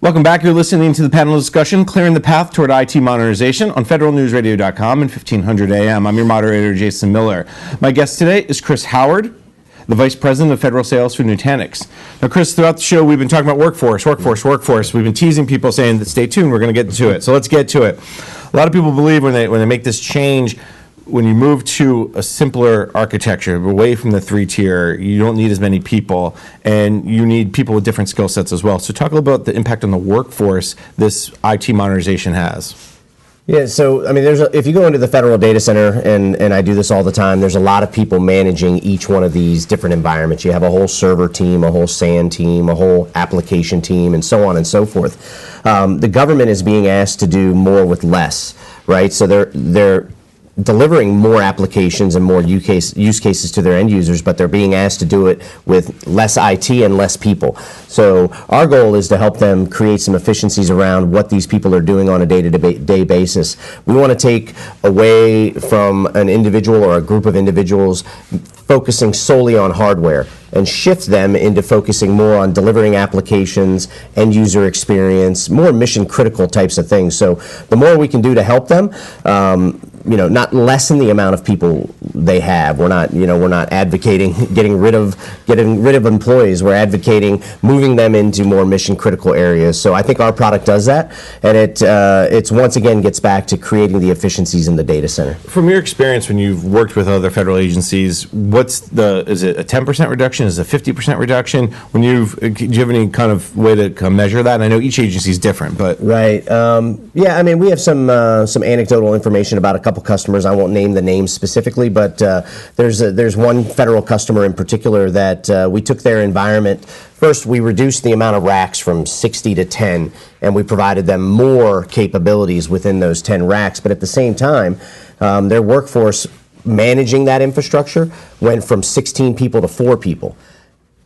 Welcome back. You're listening to the panel discussion, Clearing the Path Toward IT Modernization on federalnewsradio.com and 1500 AM. I'm your moderator, Jason Miller. My guest today is Chris Howard, the Vice President of Federal Sales for Nutanix. Now, Chris, throughout the show, we've been talking about workforce. We've been teasing people saying that stay tuned, we're going to get to it. So let's get to it. A lot of people believe when they make this change, when you move to a simpler architecture, away from the three-tier, you don't need as many people, and you need people with different skill sets as well. So talk a little about the impact on the workforce this IT modernization has. Yeah, so I mean, if you go into the federal data center, and I do this all the time, there's a lot of people managing each one of these different environments. You have a whole server team, a whole SAN team, a whole application team, and so on and so forth. The government is being asked to do more with less, right? So they're delivering more applications and more use cases to their end users, but they're being asked to do it with less IT and less people. So our goal is to help them create some efficiencies around what these people are doing on a day-to-day basis. We want to take away from an individual or a group of individuals focusing solely on hardware and shift them into focusing more on delivering applications, end user experience, more mission critical types of things. So the more we can do to help them, not lessen the amount of people they have. We're not advocating getting rid of employees. We're advocating moving them into more mission critical areas. So I think our product does that, and it's once again gets back to creating the efficiencies in the data center. From your experience when you've worked with other federal agencies, is it a 10% reduction? Is it a 50% reduction? Do you have any kind of way to measure that? And I know each agency is different, but right. Yeah, I mean, we have some anecdotal information about a couple customers. I won't name the names specifically, but there's one federal customer in particular that we took their environment. First, we reduced the amount of racks from 60 to 10, and we provided them more capabilities within those 10 racks. But at the same time, their workforce managing that infrastructure went from 16 people to 4 people.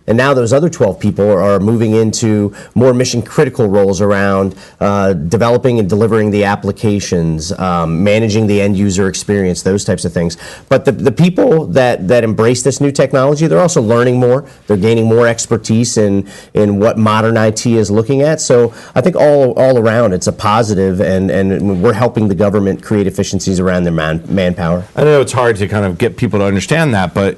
And now those other 12 people are moving into more mission critical roles around developing and delivering the applications, managing the end user experience, those types of things. But the people that embrace this new technology, they're also learning more. They're gaining more expertise in what modern IT is looking at. So I think all around it's a positive, and we're helping the government create efficiencies around their manpower. I know it's hard to kind of get people to understand that, but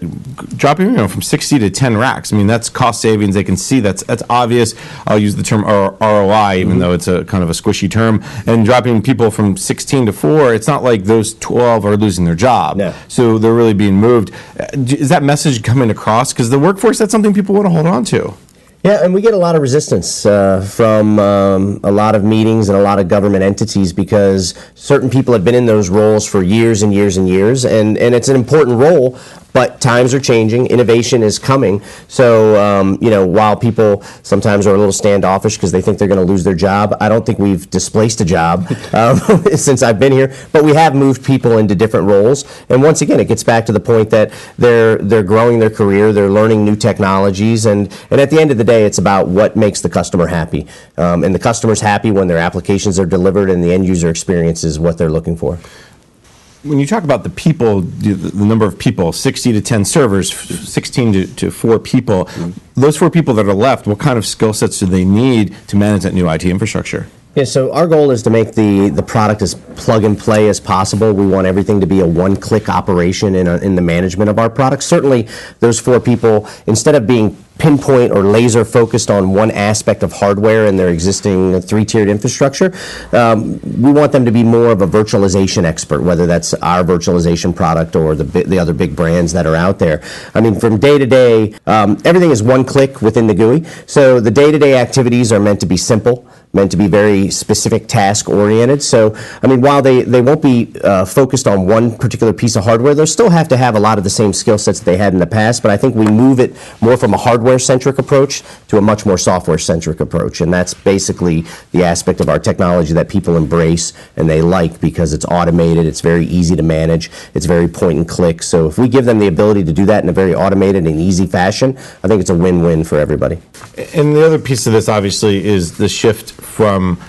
dropping from 60 to 10 racks, I mean, that's cost savings. They can see that's obvious. I'll use the term ROI, even though it's a kind of a squishy term. And dropping people from 16 to 4, it's not like those 12 are losing their job. No. So they're really being moved. Is that message coming across? Because the workforce, that's something people want to hold on to. Yeah, and we get a lot of resistance from a lot of meetings and a lot of government entities, because certain people have been in those roles for years and years and years, and it's an important role, but times are changing, innovation is coming. So, while people sometimes are a little standoffish because they think they're going to lose their job, I don't think we've displaced a job since I've been here, but we have moved people into different roles. And once again, it gets back to the point that they're growing their career, they're learning new technologies, and at the end of the day, it's about what makes the customer happy. And the customer's happy when their applications are delivered and the end user experience is what they're looking for. When you talk about the people, the number of people, 60 to 10 servers, 16 to 4 people, those 4 people that are left, what kind of skill sets do they need to manage that new IT infrastructure? Yeah, so our goal is to make the product as plug and play as possible. We want everything to be a one-click operation in the management of our product. Certainly, those 4 people, instead of being pinpoint or laser focused on one aspect of hardware in their existing 3-tiered infrastructure, we want them to be more of a virtualization expert, whether that's our virtualization product or the other big brands that are out there. I mean, from day to day, everything is one click within the GUI. So the day-to-day activities are meant to be simple, meant to be very specific task oriented. So, I mean, while they won't be focused on one particular piece of hardware, they'll still have to have a lot of the same skill sets that they had in the past, but I think we move it more from a hardware-centric approach to a much more software-centric approach, and that's basically the aspect of our technology that people embrace and they like, because it's automated, it's very easy to manage, it's very point and click. So if we give them the ability to do that in a very automated and easy fashion, I think it's a win-win for everybody. And the other piece of this, obviously, is the shift from,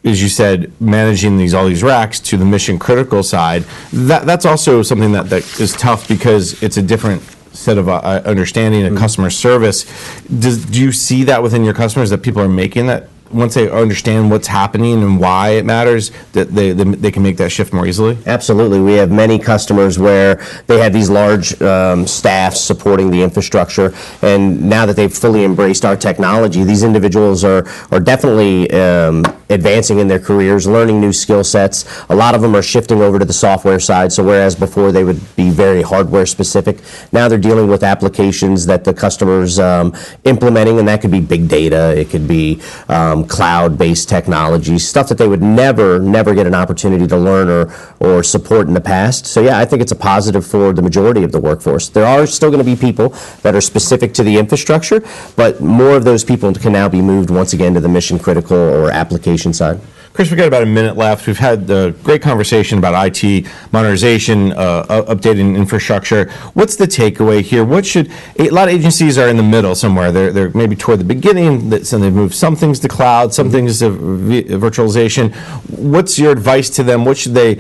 as you said, managing all these racks to the mission critical side. That's also something that is tough, because it's a different set of understanding and customer service. Do you see that within your customers, that people are making that once they understand what's happening and why it matters, that they can make that shift more easily? Absolutely. We have many customers where they have these large staffs supporting the infrastructure, and now that they've fully embraced our technology, these individuals are definitely advancing in their careers, learning new skill sets. A lot of them are shifting over to the software side, so whereas before they would be very hardware specific, now they're dealing with applications that the customer's implementing, and that could be big data, it could be cloud-based technology, stuff that they would never get an opportunity to learn or support in the past. So yeah, I think it's a positive for the majority of the workforce. There are still going to be people that are specific to the infrastructure, but more of those people can now be moved once again to the mission critical or application side. Chris, we've got about a minute left. We've had a great conversation about IT modernization, updating infrastructure. What's the takeaway here? A lot of agencies are in the middle somewhere. They're maybe toward the beginning, so they've moved some things to cloud, some things to virtualization. What's your advice to them? What should they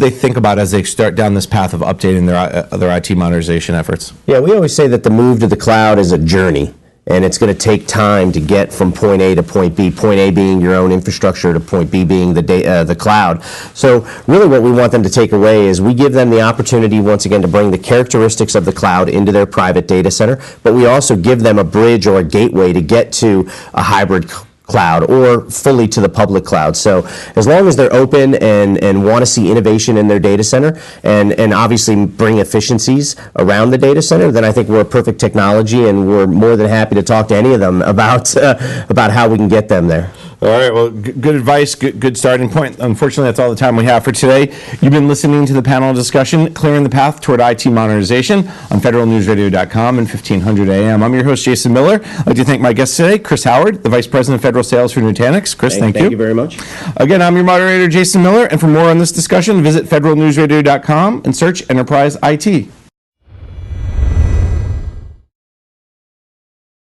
think about as they start down this path of updating their IT modernization efforts? Yeah, we always say that the move to the cloud is a journey. And it's going to take time to get from point A to point B, point A being your own infrastructure to point B being the cloud. So really what we want them to take away is we give them the opportunity once again to bring the characteristics of the cloud into their private data center, but we also give them a bridge or a gateway to get to a hybrid cloud or fully to the public cloud. So as long as they're open and want to see innovation in their data center and obviously bring efficiencies around the data center, then I think we're a perfect technology, and we're more than happy to talk to any of them about how we can get them there. All right, well, good advice, good starting point. Unfortunately, that's all the time we have for today. You've been listening to the panel discussion, Clearing the Path Toward IT Modernization, on federalnewsradio.com and 1500 AM. I'm your host, Jason Miller. I'd like to thank my guest today, Chris Howard, the Vice President of Federal Sales for Nutanix. Chris, thank you. Thank you very much. Again, I'm your moderator, Jason Miller, and for more on this discussion, visit federalnewsradio.com and search Enterprise IT.